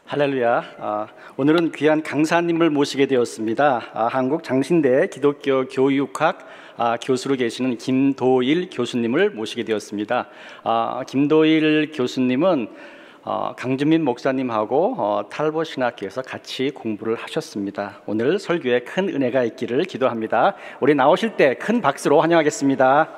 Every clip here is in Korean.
할렐루야. 오늘은 귀한 강사님을 모시게 되었습니다. 한국 장신대 기독교 교육학 교수로 계시는 김도일 교수님을 모시게 되었습니다. 김도일 교수님은 강준민 목사님하고 탈보 신학교에서 같이 공부를 하셨습니다. 오늘 설교에 큰 은혜가 있기를 기도합니다. 우리 나오실 때 큰 박수로 환영하겠습니다.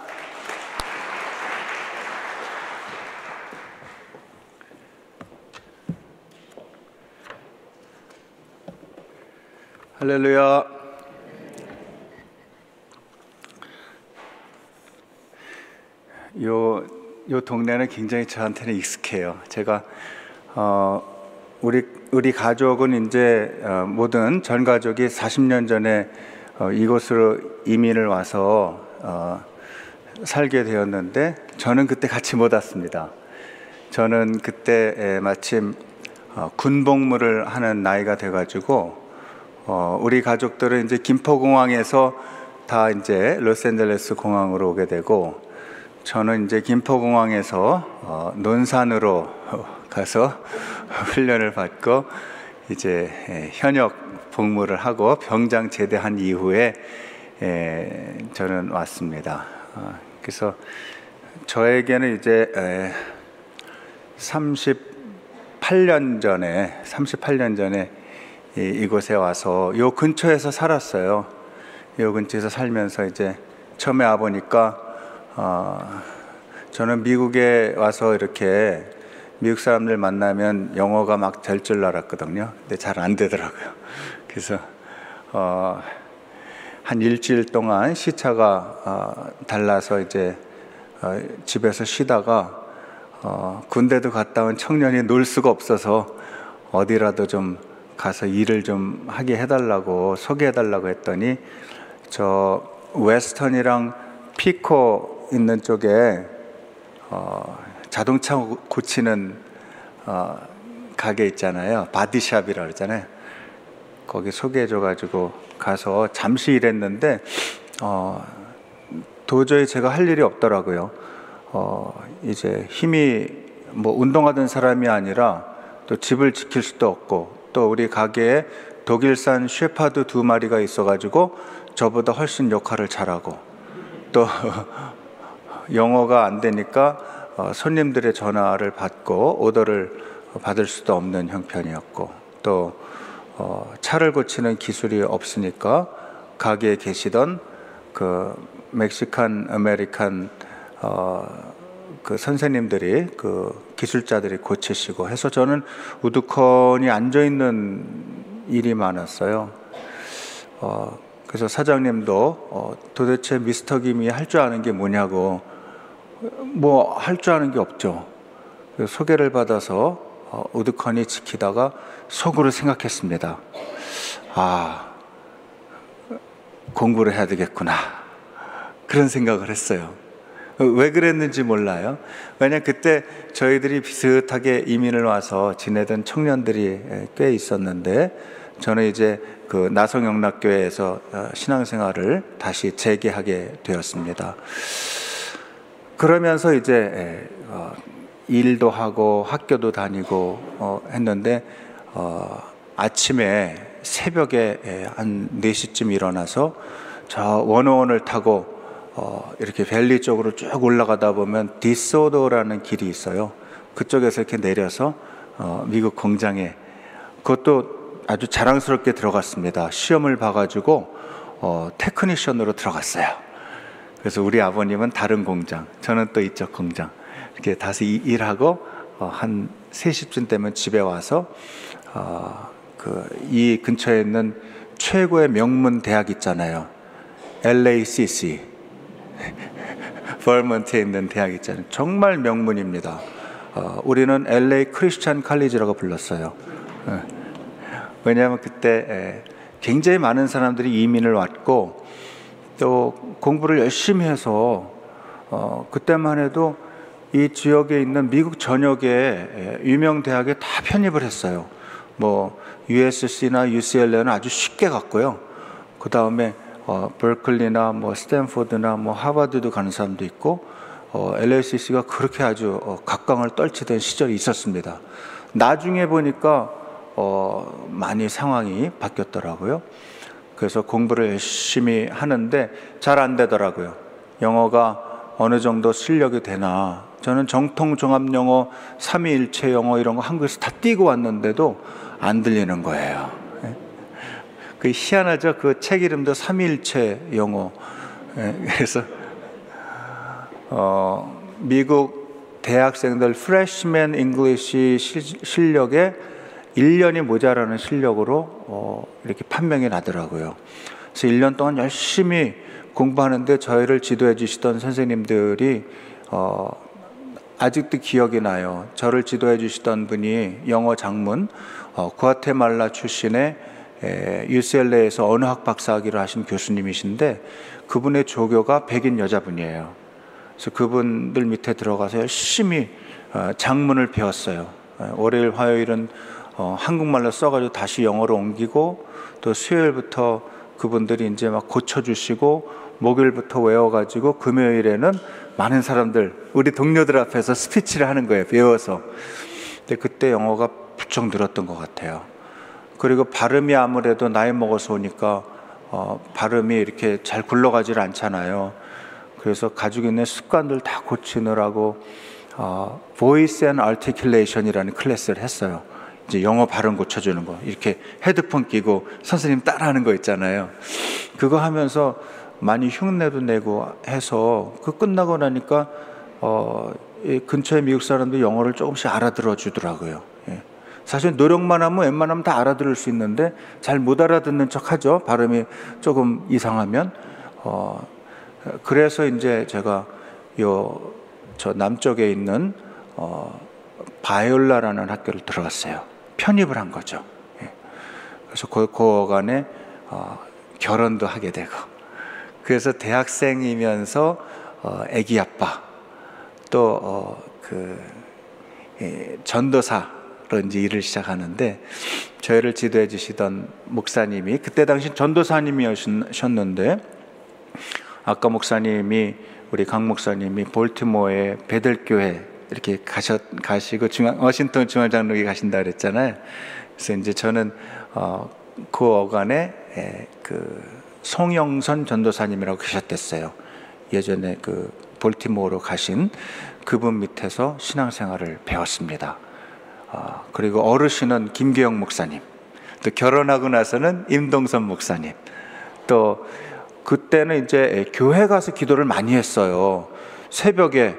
할렐루야. 요 동네는 굉장히 저한테는 익숙해요. 제가 우리 가족은 이제 모든 전 가족이 40년 전에 이곳으로 이민을 와서 살게 되었는데 저는 그때 같이 못 왔습니다. 저는 그때 마침 군복무를 하는 나이가 돼가지고 우리 가족들은 이제 김포공항에서 다 이제 로스앤젤레스 공항으로 오게 되고, 저는 이제 김포공항에서 논산으로 가서 훈련을 받고 이제 현역 복무를 하고 병장 제대한 이후에 저는 왔습니다. 그래서 저에게는 이제 38년 전에 이곳에 와서 요 근처에서 살았어요. 요 근처에서 살면서 이제 처음에 와보니까 저는 미국에 와서 이렇게 미국 사람들 만나면 영어가 막 될 줄 알았거든요. 근데 잘 안 되더라고요. 그래서 한 일주일 동안 시차가 달라서 이제 집에서 쉬다가 군대도 갔다 온 청년이 놀 수가 없어서 어디라도 좀 가서 일을 좀 하게 해달라고 소개해달라고 했더니 저 웨스턴이랑 피코 있는 쪽에 자동차 고치는 가게 있잖아요. 바디샵이라고 그러잖아요. 거기 소개해줘가지고 가서 잠시 일했는데 도저히 제가 할 일이 없더라고요. 이제 힘이 뭐 운동하던 사람이 아니라 또 집을 지킬 수도 없고, 또 우리 가게에 독일산 셰파드 2마리가 있어가지고 저보다 훨씬 역할을 잘하고, 또 영어가 안 되니까 손님들의 전화를 받고 오더를 받을 수도 없는 형편이었고, 또 차를 고치는 기술이 없으니까 가게에 계시던 그 멕시칸 아메리칸 그 선생님들이, 그 기술자들이 고치시고 해서 저는 우두커니 앉아있는 일이 많았어요. 그래서 사장님도 도대체 미스터 김이 할 줄 아는 게 뭐냐고, 뭐 할 줄 아는 게 없죠. 그래서 소개를 받아서 우두커니 지키다가 속으로 생각했습니다. 공부를 해야 되겠구나, 그런 생각을 했어요. 왜 그랬는지 몰라요. 왜냐면 그때 저희들이 비슷하게 이민을 와서 지내던 청년들이 꽤 있었는데, 저는 이제 그 나성영락교회에서 신앙생활을 다시 재개하게 되었습니다. 그러면서 이제 일도 하고 학교도 다니고 했는데, 아침에 새벽에 한 4시쯤 일어나서 저 원오원을 타고 이렇게 밸리 쪽으로 쭉 올라가다 보면 디소도라는 길이 있어요. 그쪽에서 이렇게 내려서 미국 공장에, 그것도 아주 자랑스럽게 들어갔습니다. 시험을 봐가지고 테크니션으로 들어갔어요. 그래서 우리 아버님은 다른 공장, 저는 또 이쪽 공장, 이렇게 다시 일하고 한 3시쯤 되면 집에 와서 이 근처에 있는 최고의 명문 대학 있잖아요. LACC, 버먼트에 있는 대학 있잖아요. 정말 명문입니다. 우리는 LA 크리스찬 칼리지라고 불렀어요. 왜냐하면 그때 굉장히 많은 사람들이 이민을 왔고, 또 공부를 열심히 해서 그때만 해도 이 지역에 있는 미국 전역의 유명 대학에 다 편입을 했어요. 뭐 USC나 UCLA는 아주 쉽게 갔고요. 그 다음에 버클리나 뭐 스탠포드나 뭐 하버드도 가는 사람도 있고, LACC가 그렇게 아주 각광을 떨치던 시절이 있었습니다. 나중에 보니까 많이 상황이 바뀌었더라고요. 그래서 공부를 열심히 하는데 잘 안 되더라고요. 영어가 어느 정도 실력이 되나. 저는 정통 종합영어, 삼위일체 영어 이런 거 한국에서 다 띄고 왔는데도 안 들리는 거예요. 그 희한하죠. 그 책 이름도 삼위일체 영어. 그래서 미국 대학생들 프레시맨 잉글리시 실력에 1년이 모자라는 실력으로 이렇게 판명이 나더라고요. 그래서 1년 동안 열심히 공부하는데 저희를 지도해 주시던 선생님들이 아직도 기억이 나요. 저를 지도해 주시던 분이 영어 장문, 구아테말라 출신의 UCLA에서 언어학 박사학위를 하신 교수님이신데 그분의 조교가 백인 여자분이에요. 그래서 그분들 밑에 들어가서 열심히 장문을 배웠어요. 월요일, 화요일은 한국말로 써가지고 다시 영어로 옮기고 또 수요일부터 그분들이 이제 막 고쳐주시고 목요일부터 외워가지고 금요일에는 많은 사람들, 우리 동료들 앞에서 스피치를 하는 거예요. 배워서. 근데 그때 영어가 부쩍 늘었던 것 같아요. 그리고 발음이 아무래도 나이 먹어서 오니까 발음이 이렇게 잘 굴러가질 않잖아요. 그래서 가지고 있는 습관들 다 고치느라고 Voice and Articulation이라는 클래스를 했어요. 이제 영어 발음 고쳐주는 거, 이렇게 헤드폰 끼고 선생님 따라하는 거 있잖아요. 그거 하면서 많이 흉내도 내고 해서 그 끝나고 나니까 이 근처에 미국 사람들이 영어를 조금씩 알아들어 주더라고요. 예. 사실 노력만 하면 웬만하면 다 알아들을 수 있는데 잘 못 알아듣는 척 하죠. 발음이 조금 이상하면. 그래서 이제 제가 저 남쪽에 있는 바이올라라는 학교를 들어갔어요. 편입을 한 거죠. 예. 그래서 그 어간에 결혼도 하게 되고, 그래서 대학생이면서 아기 아빠 또 전도사로 이제 일을 시작하는데 저희를 지도해 주시던 목사님이 그때 당시 전도사님이셨는데 아까 목사님이 우리 강 목사님이 볼티모어의 베델교회 이렇게 가시고 워싱턴 중앙장로교 가신다 그랬잖아요. 그래서 이제 저는 그 어간에 송영선 전도사님이라고 계셨댔어요. 예전에 그 볼티모어로 가신 그분 밑에서 신앙생활을 배웠습니다. 그리고 어르신은 김계영 목사님, 또 결혼하고 나서는 임동선 목사님, 또 그때는 이제 교회 가서 기도를 많이 했어요. 새벽에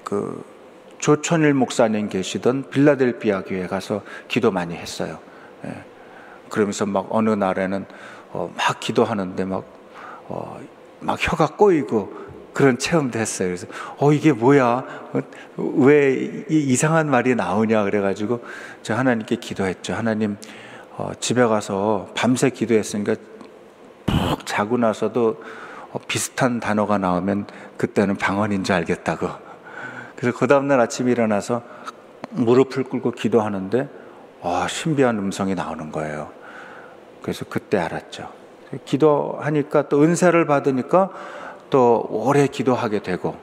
그 조천일 목사님 계시던 빌라델피아 교회 가서 기도 많이 했어요. 그러면서 막 어느 날에는 막 기도하는데 막 혀가 꼬이고 그런 체험도 했어요. 그래서 이게 뭐야? 왜 이상한 말이 나오냐? 그래가지고 저 하나님께 기도했죠. 하나님, 집에 가서 밤새 기도했으니까 푹 자고 나서도 비슷한 단어가 나오면 그때는 방언인 줄 알겠다고. 그래서 그 다음날 아침에 일어나서 무릎을 꿇고 기도하는데 신비한 음성이 나오는 거예요. 그래서 그때 알았죠. 기도하니까 또 은사를 받으니까 또 오래 기도하게 되고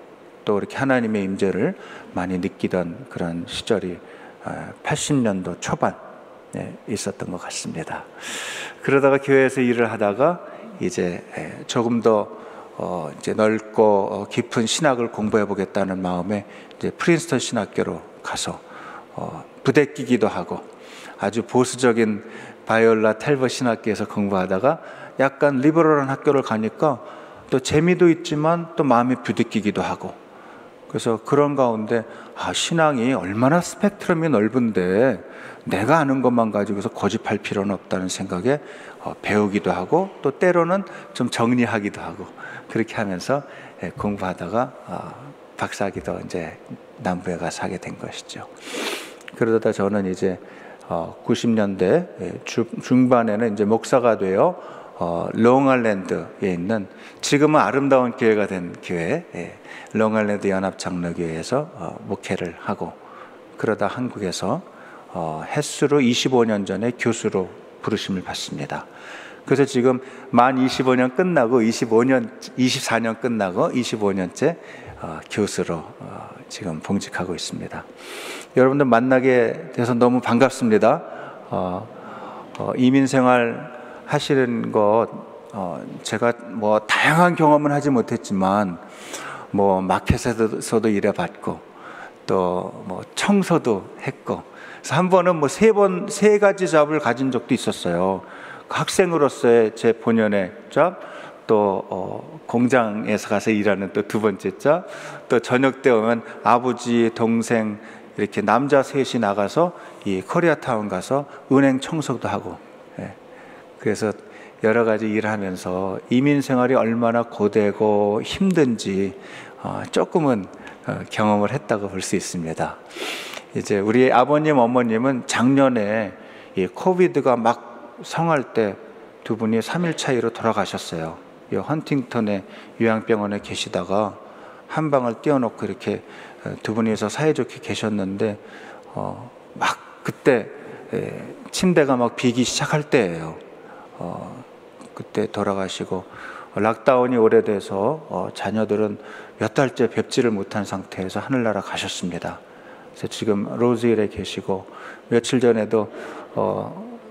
또 이렇게 하나님의 임재를 많이 느끼던 그런 시절이 80년도 초반에 있었던 것 같습니다. 그러다가 교회에서 일을 하다가 이제 조금 더 이제 넓고 깊은 신학을 공부해 보겠다는 마음에 이제 프린스턴 신학교로 가서 부대끼기도 하고 아주 보수적인 바이올라 텔버 신학교에서 공부하다가 약간 리버럴한 학교를 가니까 또 재미도 있지만 또 마음이 부대끼기도 하고, 그래서 그런 가운데 신앙이 얼마나 스펙트럼이 넓은데 내가 아는 것만 가지고서 고집할 필요는 없다는 생각에 배우기도 하고 또 때로는 좀 정리하기도 하고 그렇게 하면서 공부하다가 박사학위도 이제 남부에 가서 하게 된 것이죠. 그러다 저는 이제 90년대 중반에는 이제 목사가 되어 롱아일랜드에 있는 지금은 아름다운 교회가 된 교회 롱아일랜드 연합장로교회에서 목회를 하고, 그러다 한국에서 햇수로 25년 전에 교수로 부르심을 받습니다. 그래서 지금 만 25년 끝나고 24년 끝나고 25년째 교수로 지금 봉직하고 있습니다. 여러분들 만나게 돼서 너무 반갑습니다. 이민 생활 하시는 것 제가 뭐 다양한 경험은 하지 못했지만 뭐 마켓에서도 일해봤고 또 뭐 청소도 했고, 그래서 한 번은 뭐 세 가지 잡을 가진 적도 있었어요. 학생으로서의 제 본연의 잡, 또 공장에서 가서 일하는 또 두 번째 잡, 또 저녁 때 오면 아버지, 동생 이렇게 남자 셋이 나가서 이 코리아타운 가서 은행 청소도 하고, 그래서 여러 가지 일을 하면서 이민 생활이 얼마나 고되고 힘든지 조금은 경험을 했다고 볼 수 있습니다. 이제 우리 아버님, 어머님은 작년에 이 코비드가 막 성할 때 두 분이 3일 차이로 돌아가셨어요. 이 헌팅턴의 요양병원에 계시다가 한 방을 띄워놓고 이렇게 두 분이서 사이좋게 계셨는데 막 그때 침대가 막 비기 시작할 때예요. 그때 돌아가시고, 락다운이 오래돼서 자녀들은 몇 달째 뵙지를 못한 상태에서 하늘나라 가셨습니다. 그래서 지금 로즈힐에 계시고, 며칠 전에도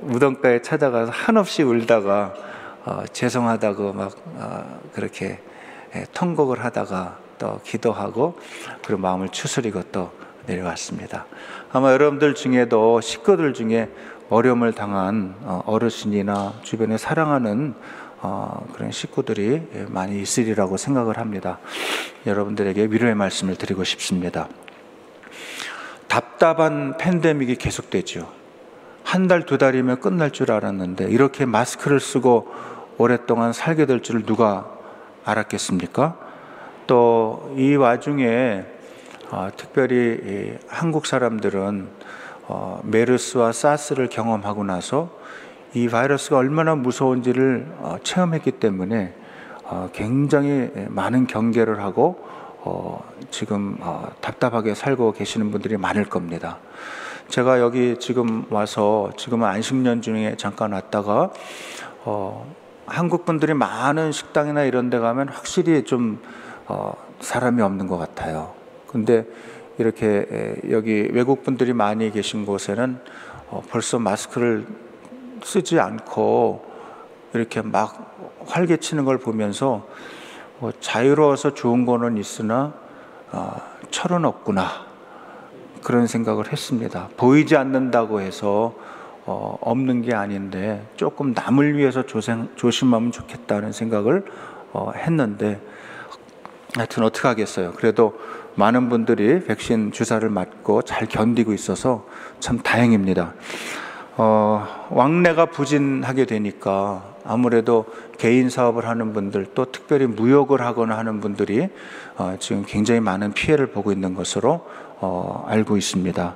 무덤가에 찾아가서 한없이 울다가 죄송하다고 막 그렇게 통곡을 하다가 또 기도하고 그리고 마음을 추스리고 또 내려왔습니다. 아마 여러분들 중에도 식구들 중에 어려움을 당한 어르신이나 주변에 사랑하는 그런 식구들이 많이 있으리라고 생각을 합니다. 여러분들에게 위로의 말씀을 드리고 싶습니다. 답답한 팬데믹이 계속되죠. 한 달, 두 달이면 끝날 줄 알았는데 이렇게 마스크를 쓰고 오랫동안 살게 될 줄 누가 알았겠습니까? 또 이 와중에 특별히 한국 사람들은 메르스와 사스를 경험하고 나서 이 바이러스가 얼마나 무서운지를 체험했기 때문에 굉장히 많은 경계를 하고 지금 답답하게 살고 계시는 분들이 많을 겁니다. 제가 여기 지금 와서 지금은 안식년 중에 잠깐 왔다가 한국 분들이 많은 식당이나 이런 데 가면 확실히 좀 사람이 없는 것 같아요. 근데 이렇게 여기 외국 분들이 많이 계신 곳에는 벌써 마스크를 쓰지 않고 이렇게 막 활개치는 걸 보면서 자유로워서 좋은 거는 있으나 철은 없구나, 그런 생각을 했습니다. 보이지 않는다고 해서 없는 게 아닌데 조금 남을 위해서 조심하면 좋겠다는 생각을 했는데, 하여튼 어떻게 하겠어요. 그래도 많은 분들이 백신 주사를 맞고 잘 견디고 있어서 참 다행입니다. 왕래가 부진하게 되니까 아무래도 개인 사업을 하는 분들, 또 특별히 무역을 하거나 하는 분들이 지금 굉장히 많은 피해를 보고 있는 것으로 알고 있습니다.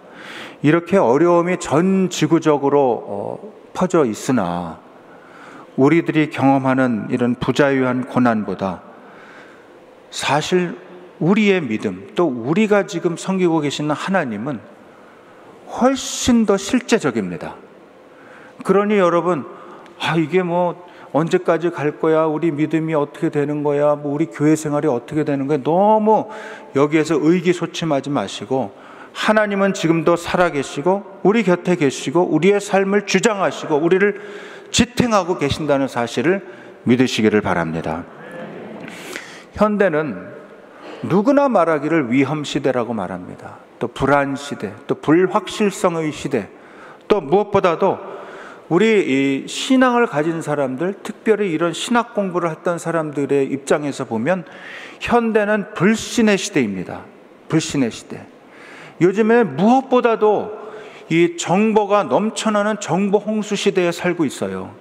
이렇게 어려움이 전 지구적으로 퍼져 있으나 우리들이 경험하는 이런 부자유한 고난보다 사실 우리의 믿음, 또 우리가 지금 섬기고 계시는 하나님은 훨씬 더 실제적입니다. 그러니 여러분, 이게 뭐 언제까지 갈 거야? 우리 믿음이 어떻게 되는 거야? 뭐 우리 교회 생활이 어떻게 되는 거야? 너무 여기에서 의기소침하지 마시고, 하나님은 지금도 살아계시고 우리 곁에 계시고 우리의 삶을 주장하시고 우리를 지탱하고 계신다는 사실을 믿으시기를 바랍니다. 현대는 누구나 말하기를 위험시대라고 말합니다. 또 불안시대, 또 불확실성의 시대, 또 무엇보다도 우리 이 신앙을 가진 사람들, 특별히 이런 신학 공부를 했던 사람들의 입장에서 보면 현대는 불신의 시대입니다. 불신의 시대. 요즘에 무엇보다도 이 정보가 넘쳐나는 정보 홍수 시대에 살고 있어요.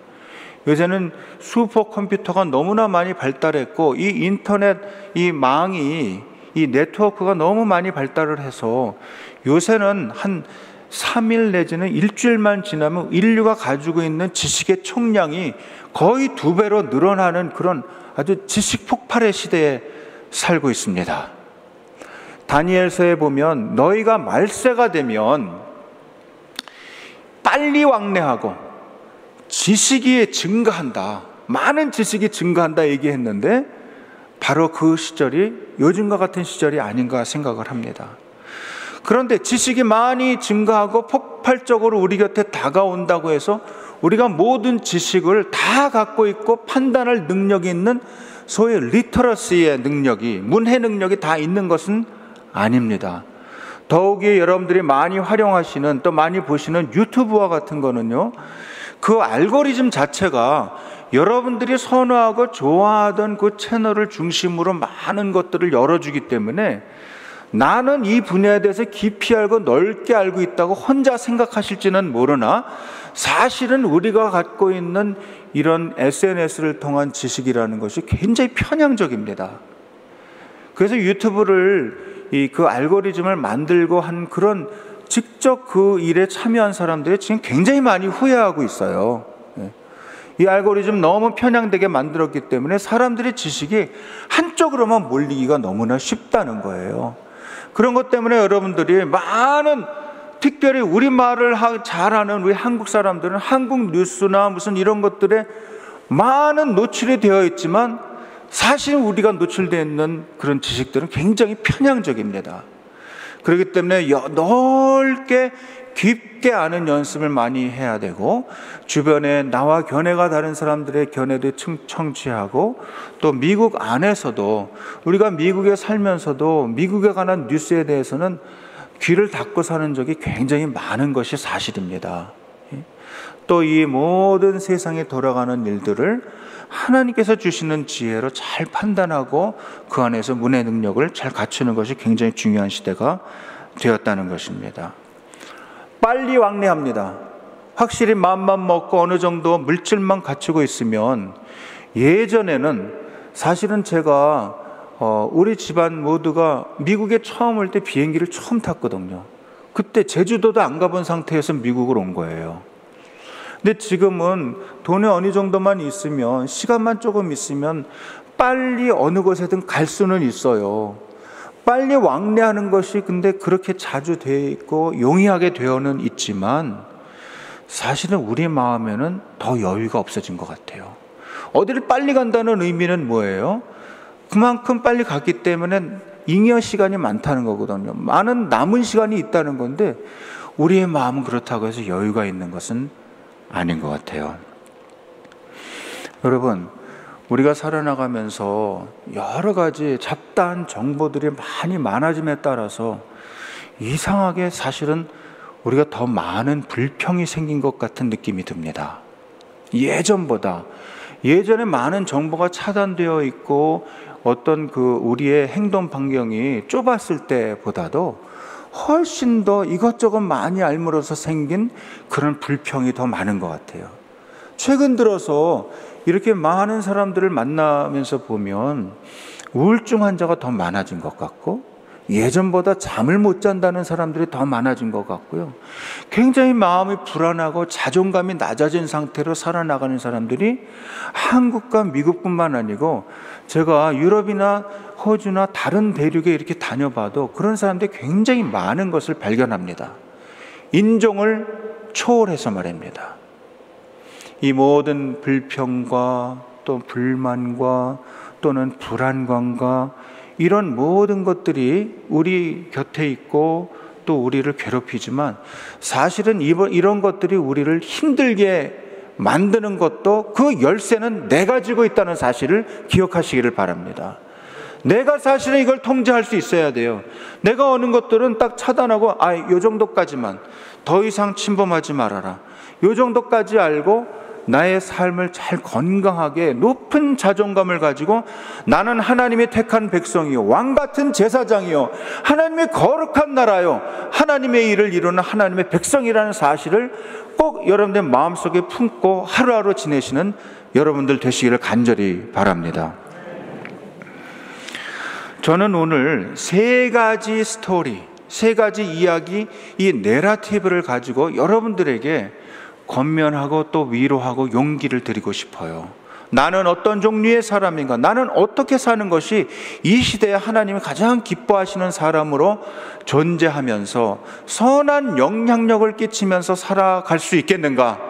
요새는 슈퍼컴퓨터가 너무나 많이 발달했고, 이 인터넷, 이 망이, 이 네트워크가 너무 많이 발달을 해서 요새는 한 3일 내지는 일주일만 지나면 인류가 가지고 있는 지식의 총량이 거의 2배로 늘어나는 그런 아주 지식 폭발의 시대에 살고 있습니다. 다니엘서에 보면 너희가 말세가 되면 빨리 왕래하고 지식이 증가한다, 많은 지식이 증가한다 얘기했는데 바로 그 시절이 요즘과 같은 시절이 아닌가 생각을 합니다. 그런데 지식이 많이 증가하고 폭발적으로 우리 곁에 다가온다고 해서 우리가 모든 지식을 다 갖고 있고 판단할 능력이 있는 소위 리터러시의 능력이, 문해 능력이 다 있는 것은 아닙니다. 더욱이 여러분들이 많이 활용하시는, 또 많이 보시는 유튜브와 같은 거는요, 그 알고리즘 자체가 여러분들이 선호하고 좋아하던 그 채널을 중심으로 많은 것들을 열어주기 때문에 나는 이 분야에 대해서 깊이 알고 넓게 알고 있다고 혼자 생각하실지는 모르나 사실은 우리가 갖고 있는 이런 SNS를 통한 지식이라는 것이 굉장히 편향적입니다. 그래서 유튜브를 그 알고리즘을 만들고 한 그런 직접 그 일에 참여한 사람들이 지금 굉장히 많이 후회하고 있어요. 이 알고리즘 너무 편향되게 만들었기 때문에 사람들의 지식이 한쪽으로만 몰리기가 너무나 쉽다는 거예요. 그런 것 때문에 여러분들이 많은, 특별히 우리말을 잘하는 우리 한국 사람들은 한국 뉴스나 무슨 이런 것들에 많은 노출이 되어 있지만 사실 우리가 노출되어 있는 그런 지식들은 굉장히 편향적입니다. 그렇기 때문에 넓게 깊게 아는 연습을 많이 해야 되고, 주변에 나와 견해가 다른 사람들의 견해도 청취하고, 또 미국 안에서도 우리가 미국에 살면서도 미국에 관한 뉴스에 대해서는 귀를 닫고 사는 적이 굉장히 많은 것이 사실입니다. 또 이 모든 세상에 돌아가는 일들을 하나님께서 주시는 지혜로 잘 판단하고 그 안에서 문해 능력을 잘 갖추는 것이 굉장히 중요한 시대가 되었다는 것입니다. 빨리 왕래합니다. 확실히 마음만 먹고 어느 정도 물질만 갖추고 있으면, 예전에는 사실은 제가 우리 집안 모두가 미국에 처음 올 때 비행기를 처음 탔거든요. 그때 제주도도 안 가본 상태에서 미국을 온 거예요. 근데 지금은 돈이 어느 정도만 있으면, 시간만 조금 있으면 빨리 어느 곳에든 갈 수는 있어요. 빨리 왕래하는 것이 근데 그렇게 자주 되어 있고 용이하게 되어는 있지만 사실은 우리 마음에는 더 여유가 없어진 것 같아요. 어디를 빨리 간다는 의미는 뭐예요? 그만큼 빨리 갔기 때문에 잉여 시간이 많다는 거거든요. 많은 남은 시간이 있다는 건데 우리의 마음은 그렇다고 해서 여유가 있는 것은 아닌 것 같아요. 여러분, 우리가 살아나가면서 여러 가지 잡다한 정보들이 많이 많아짐에 따라서 이상하게 사실은 우리가 더 많은 불평이 생긴 것 같은 느낌이 듭니다. 예전에 많은 정보가 차단되어 있고 어떤 우리의 행동 반경이 좁았을 때보다도 훨씬 더 이것저것 많이 알므로서 생긴 그런 불평이 더 많은 것 같아요. 최근 들어서 이렇게 많은 사람들을 만나면서 보면 우울증 환자가 더 많아진 것 같고, 예전보다 잠을 못 잔다는 사람들이 더 많아진 것 같고요. 굉장히 마음이 불안하고 자존감이 낮아진 상태로 살아나가는 사람들이 한국과 미국뿐만 아니고 제가 유럽이나 호주나 다른 대륙에 이렇게 다녀봐도 그런 사람들이 굉장히 많은 것을 발견합니다. 인종을 초월해서 말입니다. 이 모든 불평과 또 불만과 또는 불안감과 이런 모든 것들이 우리 곁에 있고 또 우리를 괴롭히지만 사실은 이런 것들이 우리를 힘들게 만드는 것도 그 열쇠는 내가 가지고 있다는 사실을 기억하시기를 바랍니다. 내가 사실은 이걸 통제할 수 있어야 돼요. 내가 어느 것들은 딱 차단하고 요 정도까지만, 더 이상 침범하지 말아라, 요 정도까지 알고 나의 삶을 잘 건강하게 높은 자존감을 가지고 나는 하나님의 택한 백성이요 왕같은 제사장이요 하나님의 거룩한 나라요 하나님의 일을 이루는 하나님의 백성이라는 사실을 꼭 여러분들 마음속에 품고 하루하루 지내시는 여러분들 되시기를 간절히 바랍니다. 저는 오늘 세 가지 스토리, 세 가지 이야기, 이 내러티브를 가지고 여러분들에게 권면하고 또 위로하고 용기를 드리고 싶어요. 나는 어떤 종류의 사람인가? 나는 어떻게 사는 것이 이 시대에 하나님이 가장 기뻐하시는 사람으로 존재하면서 선한 영향력을 끼치면서 살아갈 수 있겠는가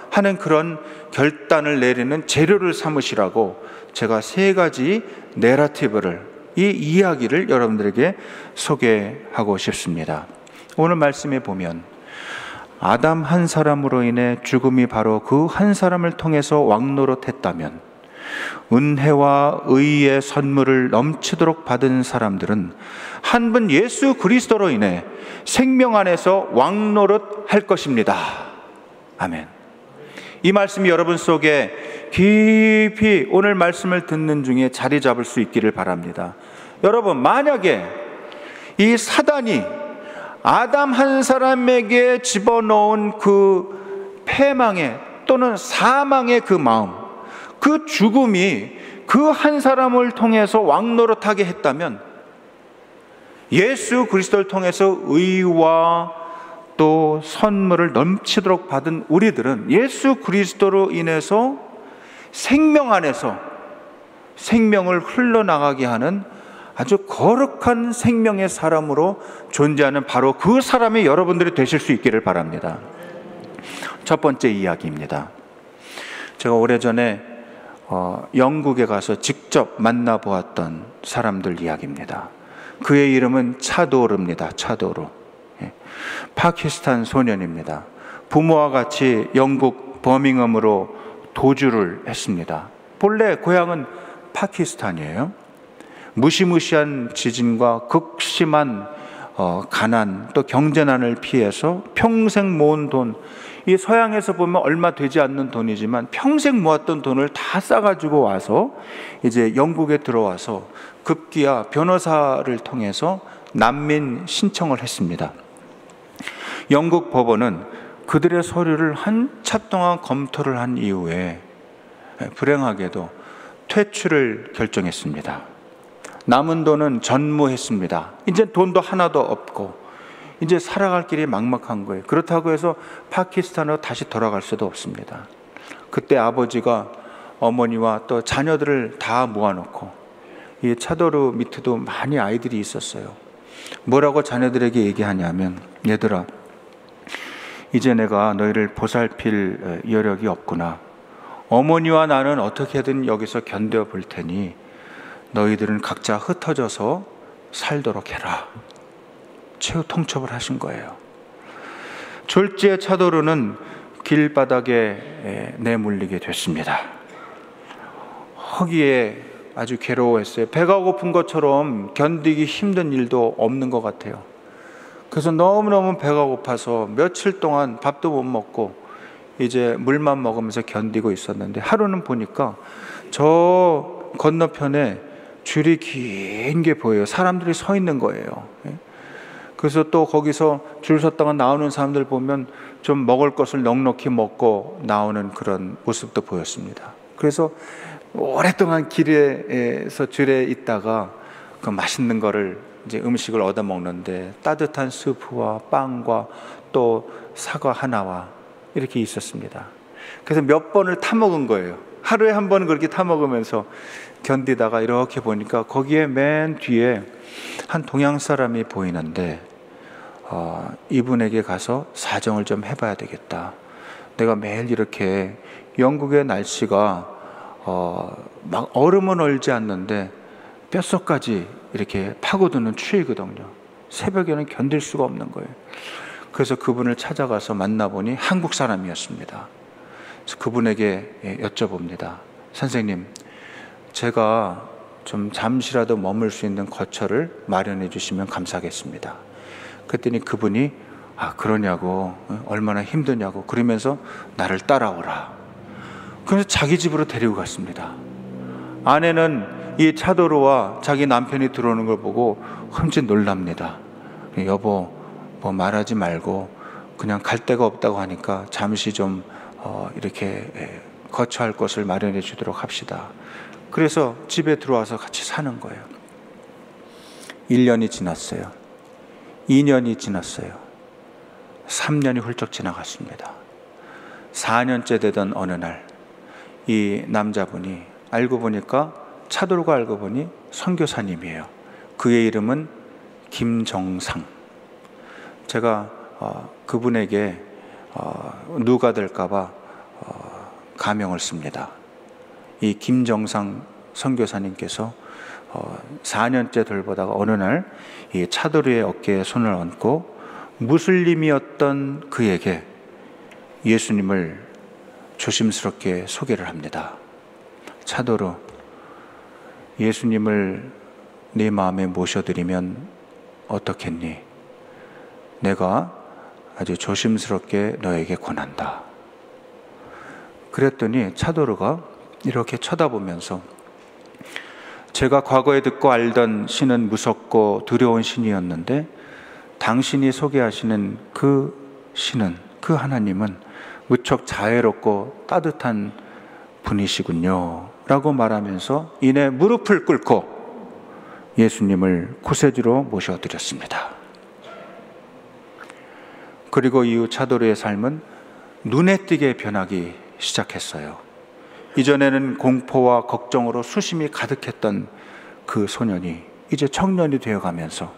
하는 그런 결단을 내리는 재료를 삼으시라고 제가 세 가지 내러티브를, 이 이야기를 여러분들에게 소개하고 싶습니다. 오늘 말씀에 보면 아담 한 사람으로 인해 죽음이 바로 그 한 사람을 통해서 왕노릇했다면 은혜와 의의 선물을 넘치도록 받은 사람들은 한 분 예수 그리스도로 인해 생명 안에서 왕노릇할 것입니다. 아멘. 이 말씀이 여러분 속에 깊이 오늘 말씀을 듣는 중에 자리 잡을 수 있기를 바랍니다. 여러분, 만약에 이 사단이 아담 한 사람에게 집어넣은 그 패망의 또는 사망의 그 마음, 그 죽음이 그 한 사람을 통해서 왕노릇하게 했다면 예수 그리스도를 통해서 의와 또 선물을 넘치도록 받은 우리들은 예수 그리스도로 인해서 생명 안에서 생명을 흘러나가게 하는 아주 거룩한 생명의 사람으로 존재하는 바로 그 사람이 여러분들이 되실 수 있기를 바랍니다. 첫 번째 이야기입니다. 제가 오래전에 영국에 가서 직접 만나보았던 사람들 이야기입니다. 그의 이름은 차도르입니다. 차도르. 파키스탄 소년입니다. 부모와 같이 영국 버밍엄으로 도주를 했습니다. 본래 고향은 파키스탄이에요. 무시무시한 지진과 극심한 가난 또 경제난을 피해서 평생 모은 돈, 이 서양에서 보면 얼마 되지 않는 돈이지만 평생 모았던 돈을 다 싸가지고 와서 이제 영국에 들어와서 급기야 변호사를 통해서 난민 신청을 했습니다. 영국 법원은 그들의 서류를 한참 동안 검토를 한 이후에 불행하게도 퇴출을 결정했습니다. 남은 돈은 전무했습니다. 이제 돈도 하나도 없고 이제 살아갈 길이 막막한 거예요. 그렇다고 해서 파키스탄으로 다시 돌아갈 수도 없습니다. 그때 아버지가 어머니와 또 자녀들을 다 모아놓고, 이 차도르 밑에도 많이 아이들이 있었어요. 뭐라고 자녀들에게 얘기하냐면, 얘들아, 이제 내가 너희를 보살필 여력이 없구나. 어머니와 나는 어떻게든 여기서 견뎌볼 테니 너희들은 각자 흩어져서 살도록 해라. 최후 통첩을 하신 거예요. 졸지에 차도르는 길바닥에 내몰리게 됐습니다. 허기에 아주 괴로워했어요. 배가 고픈 것처럼 견디기 힘든 일도 없는 것 같아요. 그래서 너무너무 배가 고파서 며칠 동안 밥도 못 먹고 이제 물만 먹으면서 견디고 있었는데, 하루는 보니까 저 건너편에 줄이 긴 게 보여요. 사람들이 서 있는 거예요. 그래서 또 거기서 줄 섰다가 나오는 사람들 보면 좀 먹을 것을 넉넉히 먹고 나오는 그런 모습도 보였습니다. 그래서 오랫동안 길에서 줄에 있다가 그 맛있는 거를 이제 음식을 얻어 먹는데, 따뜻한 스프와 빵과 또 사과 하나와 이렇게 있었습니다. 그래서 몇 번을 타 먹은 거예요. 하루에 한 번 그렇게 타 먹으면서 견디다가 이렇게 보니까 거기에 맨 뒤에 한 동양 사람이 보이는데, 이분에게 가서 사정을 좀 해봐야 되겠다. 내가 매일 이렇게, 영국의 날씨가 막 얼음은 얼지 않는데 뼛속까지 이렇게 파고드는 추위거든요. 새벽에는 견딜 수가 없는 거예요. 그래서 그분을 찾아가서 만나보니 한국 사람이었습니다. 그래서 그분에게 여쭤봅니다. 선생님, 제가 좀 잠시라도 머물 수 있는 거처를 마련해 주시면 감사하겠습니다. 그랬더니 그분이 그러냐고, 얼마나 힘드냐고 그러면서 나를 따라오라. 그래서 자기 집으로 데리고 갔습니다. 아내는 이 차도르와 자기 남편이 들어오는 걸 보고 흠칫 놀랍니다. 여보, 뭐 말하지 말고 그냥 갈 데가 없다고 하니까 잠시 좀 이렇게 거처할 곳을 마련해 주도록 합시다. 그래서 집에 들어와서 같이 사는 거예요. 1년이 지났어요. 2년이 지났어요. 3년이 훌쩍 지나갔습니다. 4년째 되던 어느 날, 이 남자분이 알고 보니까, 차도르가 알고 보니 선교사님이에요. 그의 이름은 김정상. 제가 그분에게 누가 될까봐 가명을 씁니다. 이 김정상 선교사님께서 4년째 돌보다가 어느 날 이 차도르의 어깨에 손을 얹고 무슬림이었던 그에게 예수님을 조심스럽게 소개를 합니다. 차도로, 예수님을 네 마음에 모셔드리면 어떻겠니? 내가 아주 조심스럽게 너에게 권한다. 그랬더니 차도르가 이렇게 쳐다보면서, 제가 과거에 듣고 알던 신은 무섭고 두려운 신이었는데 당신이 소개하시는 그 신은, 그 하나님은 무척 자애롭고 따뜻한 분이시군요 라고 말하면서 이내 무릎을 꿇고 예수님을 구세주로 모셔드렸습니다. 그리고 이후 차도르의 삶은 눈에 띄게 변하기 시작했어요. 이전에는 공포와 걱정으로 수심이 가득했던 그 소년이 이제 청년이 되어가면서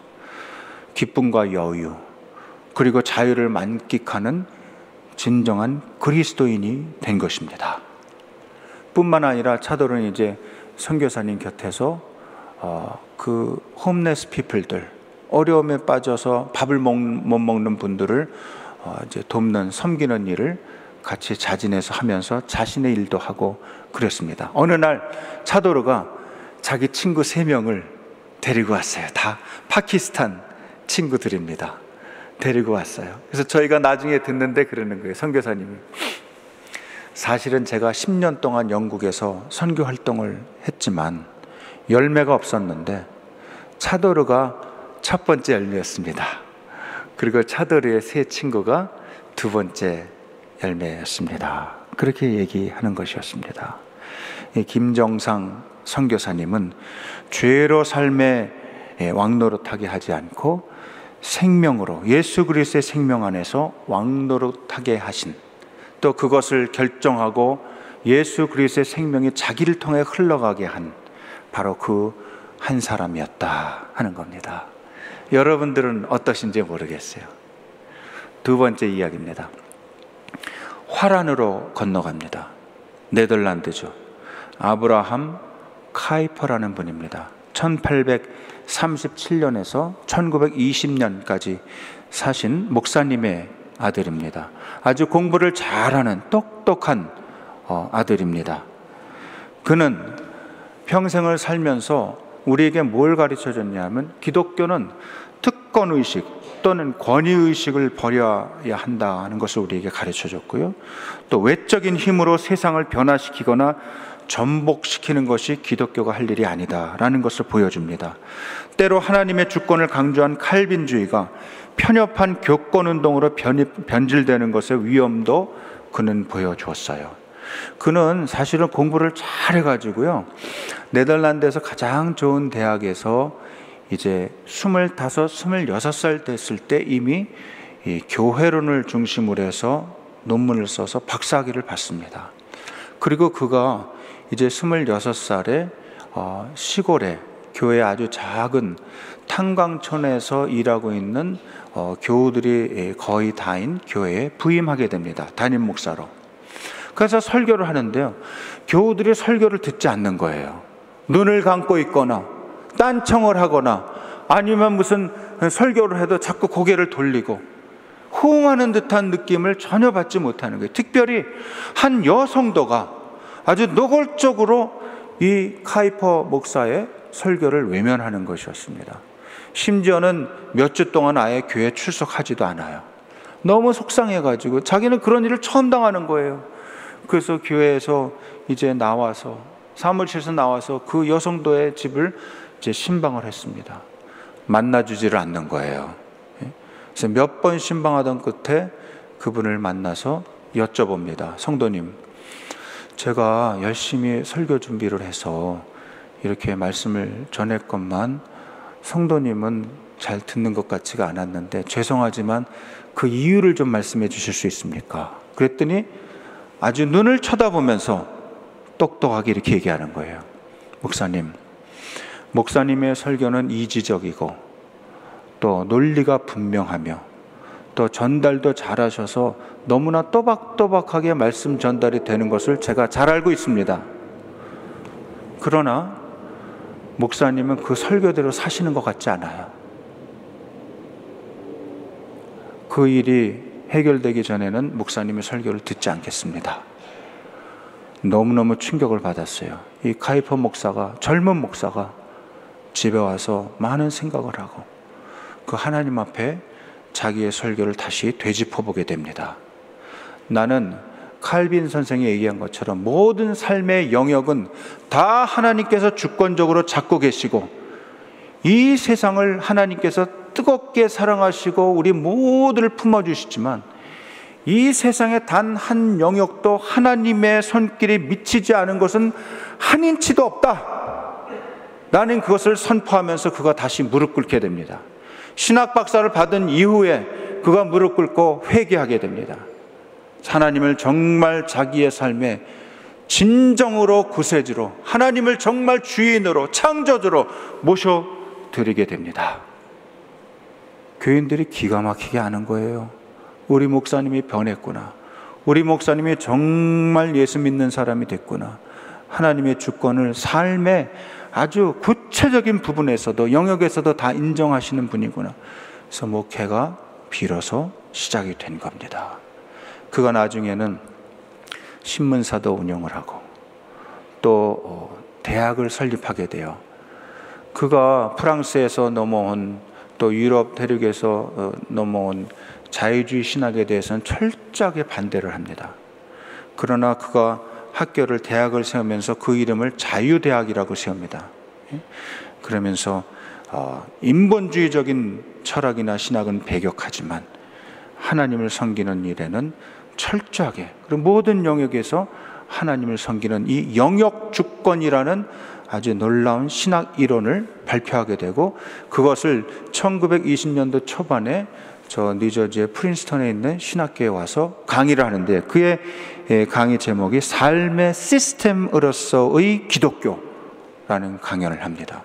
기쁨과 여유, 그리고 자유를 만끽하는 진정한 그리스도인이 된 것입니다. 뿐만 아니라 차도르는 이제 선교사님 곁에서 그 홈레스 피플들, 어려움에 빠져서 밥을 못 먹는 분들을 이제 돕는, 섬기는 일을 같이 자진해서 하면서 자신의 일도 하고 그랬습니다. 어느 날 차도르가 자기 친구 3명을 데리고 왔어요. 다 파키스탄 친구들입니다. 데리고 왔어요. 그래서 저희가 나중에 듣는데 그러는 거예요. 선교사님이, 사실은 제가 10년 동안 영국에서 선교 활동을 했지만 열매가 없었는데 차도르가 첫 번째 열매였습니다. 그리고 차도르의 3 친구가 2번째 열매였습니다. 그렇게 얘기하는 것이었습니다. 김정상 선교사님은 죄로 삶에 왕노릇하게 하지 않고 생명으로, 예수 그리스도의 생명 안에서 왕노릇하게 하신, 또 그것을 결정하고 예수 그리스도의 생명이 자기를 통해 흘러가게 한 바로 그 한 사람이었다 하는 겁니다. 여러분들은 어떠신지 모르겠어요. 2번째 이야기입니다. 화란으로 건너갑니다. 네덜란드죠. 아브라함 카이퍼라는 분입니다. 1837년에서 1920년까지 사신 목사님의 아들입니다. 아주 공부를 잘하는 똑똑한 아들입니다. 그는 평생을 살면서 우리에게 뭘 가르쳐줬냐면, 기독교는 특권의식 또는 권위의식을 버려야 한다는 것을 우리에게 가르쳐줬고요, 또 외적인 힘으로 세상을 변화시키거나 전복시키는 것이 기독교가 할 일이 아니다라는 것을 보여줍니다. 때로 하나님의 주권을 강조한 칼빈주의가 편협한 교권운동으로 변질되는 것의 위험도 그는 보여주었어요. 그는 사실은 공부를 잘해가지고요, 네덜란드에서 가장 좋은 대학에서 이제 25, 26살 됐을 때 이미 이 교회론을 중심으로 해서 논문을 써서 박사학위를 받습니다. 그리고 그가 이제 26살에 시골에 교회 아주 작은 탄광촌에서 일하고 있는 교우들이 거의 다인 교회에 부임하게 됩니다. 담임 목사로. 그래서 설교를 하는데요, 교우들이 설교를 듣지 않는 거예요. 눈을 감고 있거나 딴청을 하거나 아니면 무슨 설교를 해도 자꾸 고개를 돌리고 호응하는 듯한 느낌을 전혀 받지 못하는 거예요. 특별히 한 여성도가 아주 노골적으로 이 카이퍼 목사의 설교를 외면하는 것이었습니다. 심지어는 몇 주 동안 아예 교회에 출석하지도 않아요. 너무 속상해가지고 자기는 그런 일을 처음 당하는 거예요. 그래서 교회에서 이제 나와서, 사무실에서 나와서 그 여성도의 집을 이제 신방을 했습니다. 만나주지를 않는 거예요. 그래서 몇 번 신방하던 끝에 그분을 만나서 여쭤봅니다. 성도님, 제가 열심히 설교 준비를 해서 이렇게 말씀을 전했건만 성도님은 잘 듣는 것 같지가 않았는데 죄송하지만 그 이유를 좀 말씀해 주실 수 있습니까? 그랬더니 아주 눈을 쳐다보면서 똑똑하게 이렇게 얘기하는 거예요. 목사님의 설교는 이지적이고 또 논리가 분명하며 또 전달도 잘하셔서 너무나 또박또박하게 말씀 전달이 되는 것을 제가 잘 알고 있습니다. 그러나 목사님은 그 설교대로 사시는 것 같지 않아요. 그 일이 해결되기 전에는 목사님의 설교를 듣지 않겠습니다. 너무너무 충격을 받았어요. 이 카이퍼 목사가, 젊은 목사가 집에 와서 많은 생각을 하고 그 하나님 앞에 자기의 설교를 다시 되짚어보게 됩니다. 나는 칼빈 선생이 얘기한 것처럼 모든 삶의 영역은 다 하나님께서 주권적으로 잡고 계시고 이 세상을 하나님께서 뜨겁게 사랑하시고 우리 모두를 품어주시지만 이 세상에 단 한 영역도 하나님의 손길이 미치지 않은 것은 한 인치도 없다. 나는 그것을 선포하면서 그가 다시 무릎 꿇게 됩니다. 신학 박사를 받은 이후에 그가 무릎 꿇고 회개하게 됩니다. 하나님을 정말 자기의 삶에 진정으로 구세주로, 하나님을 정말 주인으로, 창조주로 모셔드리게 됩니다. 교인들이 기가 막히게 아는 거예요. 우리 목사님이 변했구나. 우리 목사님이 정말 예수 믿는 사람이 됐구나. 하나님의 주권을 삶의 아주 구체적인 부분에서도, 영역에서도 다 인정하시는 분이구나. 그래서 목회가 비로소 시작이 된 겁니다. 그가 나중에는 신문사도 운영을 하고 또 대학을 설립하게 돼요. 그가 프랑스에서 넘어온, 또 유럽 대륙에서 넘어온 자유주의 신학에 대해서는 철저하게 반대를 합니다. 그러나 그가 학교를, 대학을 세우면서 그 이름을 자유대학이라고 세웁니다. 그러면서 인본주의적인 철학이나 신학은 배격하지만 하나님을 섬기는 일에는 철저하게, 그리고 모든 영역에서 하나님을 섬기는 이 영역 주권이라는 아주 놀라운 신학 이론을 발표하게 되고, 그것을 1920년도 초반에 저 뉴저지의 프린스턴에 있는 신학교에 와서 강의를 하는데, 그의 강의 제목이 삶의 시스템으로서의 기독교라는 강연을 합니다.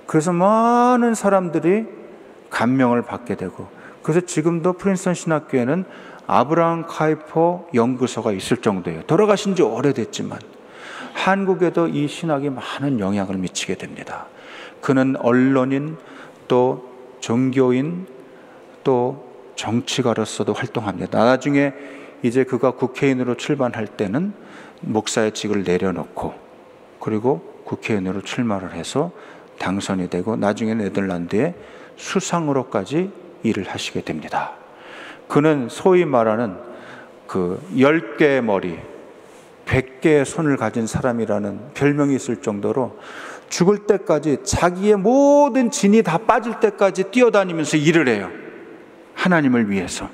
그래서 많은 사람들이 감명을 받게 되고, 그래서 지금도 프린스턴 신학교에는 아브라함 카이퍼 연구소가 있을 정도예요. 돌아가신 지 오래됐지만 한국에도 이 신학이 많은 영향을 미치게 됩니다. 그는 언론인, 또 종교인, 또 정치가로서도 활동합니다. 나중에 이제 그가 국회의원으로 출마할 때는 목사의 직을 내려놓고, 그리고 국회의원으로 출마를 해서 당선이 되고, 나중에 네덜란드의 수상으로까지 일을 하시게 됩니다. 그는 소위 말하는 그 10개의 머리, 100개의 손을 가진 사람이라는 별명이 있을 정도로 죽을 때까지, 자기의 모든 진이 다 빠질 때까지 뛰어다니면서 일을 해요. 하나님을 위해서,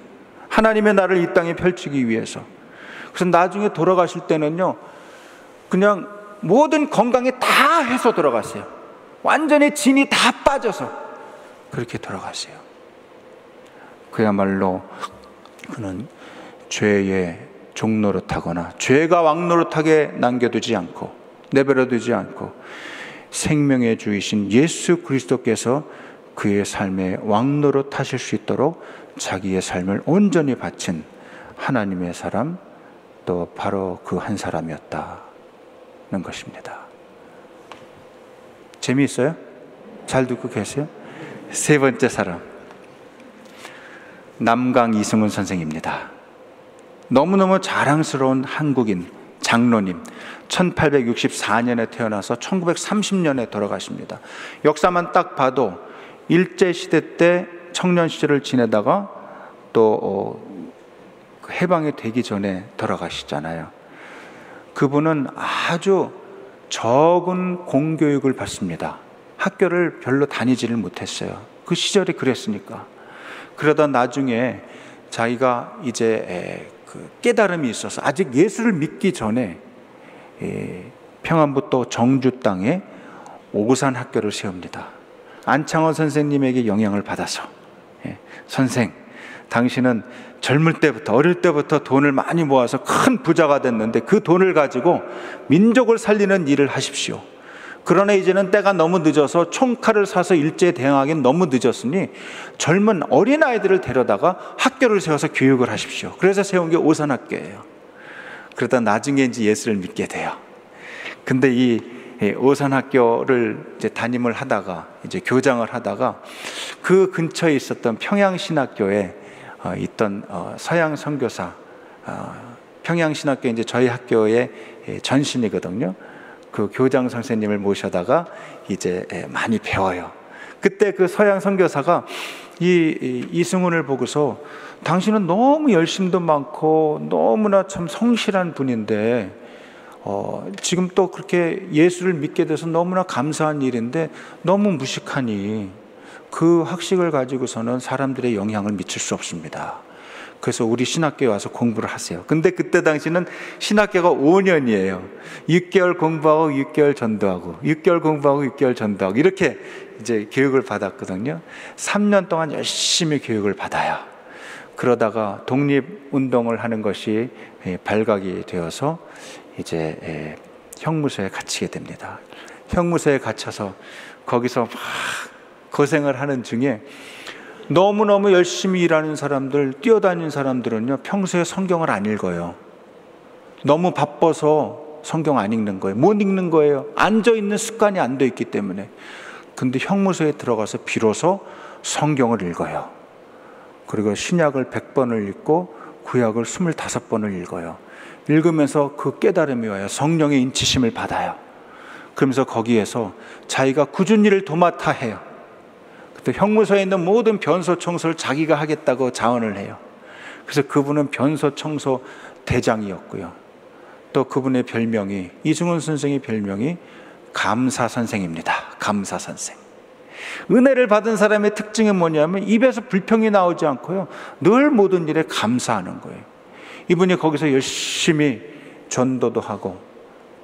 하나님의 나라를 이 땅에 펼치기 위해서. 그래서 나중에 돌아가실 때는요, 그냥 모든 건강에 다 해서 돌아가세요. 완전히 진이 다 빠져서 그렇게 돌아가세요. 그야말로 그는 죄의 종노릇하거나 죄가 왕노릇하게 남겨두지 않고, 내버려두지 않고, 생명의 주이신 예수 그리스도께서 그의 삶에 왕노릇 하실 수 있도록 자기의 삶을 온전히 바친 하나님의 사람, 또 바로 그 한 사람이었다는 것입니다. 재미있어요? 잘 듣고 계세요? 세 번째 사람, 남강 이승훈 선생입니다. 너무너무 자랑스러운 한국인 장로님, 1864년에 태어나서 1930년에 돌아가십니다. 역사만 딱 봐도 일제시대 때 청년 시절을 지내다가 또 해방이 되기 전에 돌아가시잖아요. 그분은 아주 적은 공교육을 받습니다. 학교를 별로 다니지를 못했어요. 그 시절이 그랬으니까. 그러다 나중에 자기가 이제 그 깨달음이 있어서, 아직 예수를 믿기 전에 평안북도 정주 땅에 오산 학교를 세웁니다. 안창호 선생님에게 영향을 받아서, 선생, 당신은 젊을 때부터, 어릴 때부터 돈을 많이 모아서 큰 부자가 됐는데 그 돈을 가지고 민족을 살리는 일을 하십시오. 그러나 이제는 때가 너무 늦어서 총칼을 사서 일제에 대응하기는 너무 늦었으니 젊은 어린아이들을 데려다가 학교를 세워서 교육을 하십시오. 그래서 세운 게 오산학교예요. 그러다 나중에 이제 예수를 믿게 돼요. 근데 이 오산학교를 이제 담임을 하다가, 이제 교장을 하다가 그 근처에 있었던 평양신학교에 있던 서양 선교사, 평양신학교 이제 저희 학교의 전신이거든요. 그 교장 선생님을 모셔다가 이제 많이 배워요. 그때 그 서양 선교사가 이승훈을 보고서 당신은 너무 열심도 많고 너무나 참 성실한 분인데 지금 또 그렇게 예수를 믿게 돼서 너무나 감사한 일인데 너무 무식하니 그 학식을 가지고서는 사람들의 영향을 미칠 수 없습니다. 그래서 우리 신학교에 와서 공부를 하세요. 근데 그때 당시는 신학교가 5년이에요. 6개월 공부하고 6개월 전도하고 6개월 공부하고 6개월 전도하고 이렇게 이제 교육을 받았거든요. 3년 동안 열심히 교육을 받아요. 그러다가 독립운동을 하는 것이 발각이 되어서 이제 형무소에 갇히게 됩니다. 형무소에 갇혀서 거기서 막 고생을 하는 중에 너무너무 열심히 일하는 사람들, 뛰어다니는 사람들은요, 평소에 성경을 안 읽어요. 너무 바빠서 성경 안 읽는 거예요. 못 읽는 거예요. 앉아있는 습관이 안 돼 있기 때문에. 근데 형무소에 들어가서 비로소 성경을 읽어요. 그리고 신약을 100번을 읽고 구약을 25번을 읽어요. 읽으면서 그 깨달음이 와요. 성령의 인치심을 받아요. 그러면서 거기에서 자기가 굳은 일을 도맡아 해요. 그때 형무소에 있는 모든 변소 청소를 자기가 하겠다고 자언을 해요. 그래서 그분은 변소 청소 대장이었고요. 또 그분의 별명이, 이승훈 선생의 별명이 감사 선생입니다. 감사 선생. 은혜를 받은 사람의 특징은 뭐냐면 입에서 불평이 나오지 않고요, 늘 모든 일에 감사하는 거예요. 이분이 거기서 열심히 전도도 하고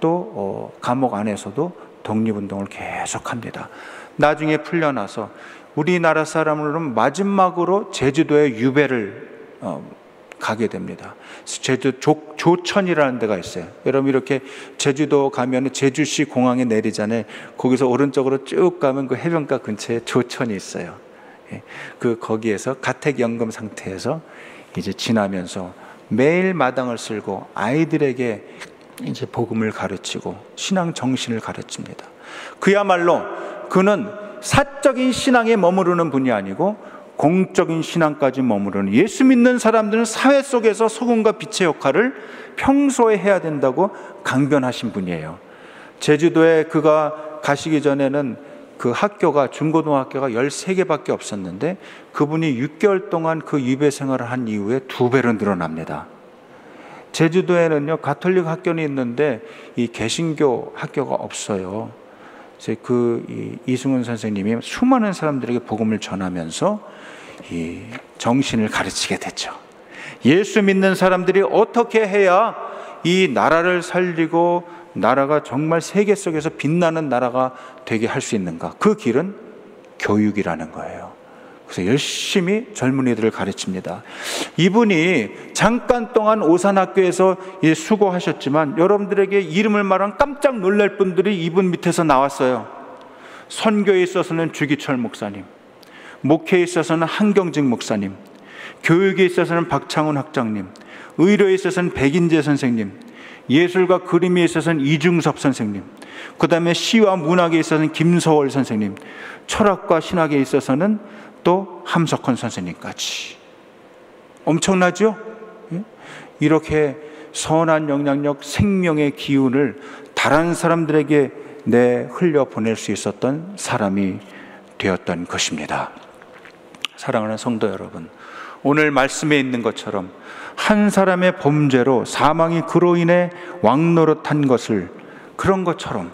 또 감옥 안에서도 독립운동을 계속합니다. 나중에 풀려나서 우리나라 사람으로는 마지막으로 제주도에 유배를 가게 됩니다. 제주 조천이라는 데가 있어요. 여러분 이렇게 제주도 가면 제주시 공항에 내리잖아요. 거기서 오른쪽으로 쭉 가면 그 해변가 근처에 조천이 있어요. 그 거기에서 가택연금 상태에서 이제 지나면서 매일 마당을 쓸고 아이들에게 이제 복음을 가르치고 신앙 정신을 가르칩니다. 그야말로 그는 사적인 신앙에 머무르는 분이 아니고 공적인 신앙까지 머무르는, 예수 믿는 사람들은 사회 속에서 소금과 빛의 역할을 평소에 해야 된다고 강변하신 분이에요. 제주도에 그가 가시기 전에는 그 학교가, 중고등학교가 13개밖에 없었는데 그분이 6개월 동안 그 유배 생활을 한 이후에 2배로 늘어납니다. 제주도에는요, 가톨릭 학교는 있는데 이 개신교 학교가 없어요. 이승훈 선생님이 수많은 사람들에게 복음을 전하면서 이 정신을 가르치게 됐죠. 예수 믿는 사람들이 어떻게 해야 이 나라를 살리고 나라가 정말 세계 속에서 빛나는 나라가 되게 할 수 있는가? 그 길은 교육이라는 거예요. 그래서 열심히 젊은이들을 가르칩니다. 이분이 잠깐 동안 오산학교에서 수고하셨지만 여러분들에게 이름을 말하면 깜짝 놀랄 분들이 이분 밑에서 나왔어요. 선교에 있어서는 주기철 목사님, 목회에 있어서는 한경직 목사님, 교육에 있어서는 박창훈 학장님, 의료에 있어서는 백인재 선생님, 예술과 그림에 있어서는 이중섭 선생님, 그 다음에 시와 문학에 있어서는 김서월 선생님, 철학과 신학에 있어서는 또 함석헌 선생님까지. 엄청나죠? 이렇게 선한 영향력, 생명의 기운을 다른 사람들에게 흘려 보낼 수 있었던 사람이 되었던 것입니다. 사랑하는 성도 여러분, 오늘 말씀에 있는 것처럼 한 사람의 범죄로 사망이 그로 인해 왕노릇한 것을, 그런 것처럼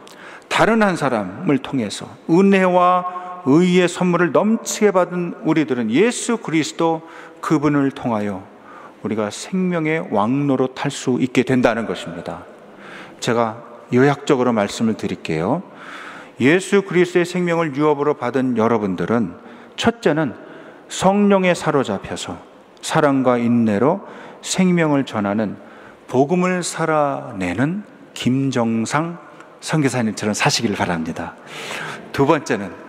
다른 한 사람을 통해서 은혜와 의의 선물을 넘치게 받은 우리들은 예수 그리스도 그분을 통하여 우리가 생명의 왕노릇 할 수 있게 된다는 것입니다. 제가 요약적으로 말씀을 드릴게요. 예수 그리스도의 생명을 유업으로 받은 여러분들은, 첫째는 성령에 사로잡혀서 사랑과 인내로 생명을 전하는, 복음을 살아내는 김정상 선교사님처럼 사시기를 바랍니다. 두 번째는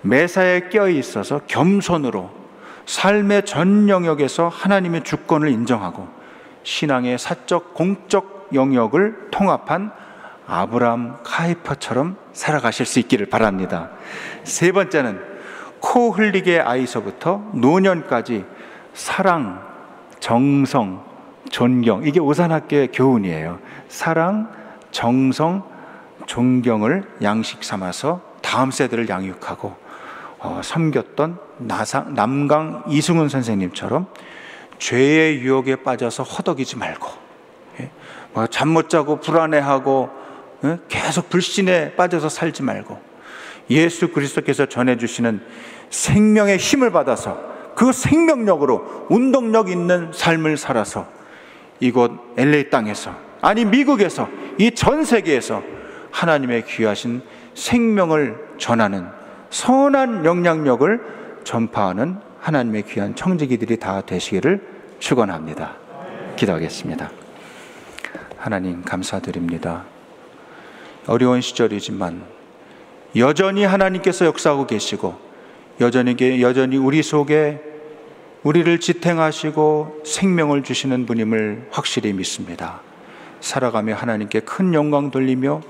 매사에 껴 있어서 겸손으로 삶의 전 영역에서 하나님의 주권을 인정하고 신앙의 사적 공적 영역을 통합한 아브라함 카이퍼처럼 살아가실 수 있기를 바랍니다. 세 번째는 코 흘리게 아이서부터 노년까지 사랑, 정성, 존경, 이게 오산학교의 교훈이에요. 사랑, 정성, 존경을 양식 삼아서 다음 세대를 양육하고 섬겼던 남강 이승훈 선생님처럼 죄의 유혹에 빠져서 허덕이지 말고, 잠 못 자고 불안해하고 계속 불신에 빠져서 살지 말고, 예수 그리스도께서 전해주시는 생명의 힘을 받아서 그 생명력으로 운동력 있는 삶을 살아서 이곳 LA 땅에서, 아니 미국에서, 이 전 세계에서 하나님의 귀하신 생명을 전하는 선한 영향력을 전파하는 하나님의 귀한 청지기들이 다 되시기를 축원합니다. 기도하겠습니다. 하나님 감사드립니다. 어려운 시절이지만 여전히 하나님께서 역사하고 계시고 여전히 우리 속에 우리를 지탱하시고 생명을 주시는 분임을 확실히 믿습니다. 살아가며 하나님께 큰 영광 돌리며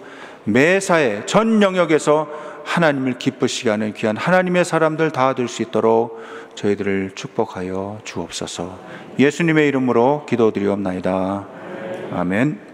매사에 전 영역에서 하나님을 기쁘시게 하는 귀한 하나님의 사람들 다 될 수 있도록 저희들을 축복하여 주옵소서. 예수님의 이름으로 기도드리옵나이다. 아멘.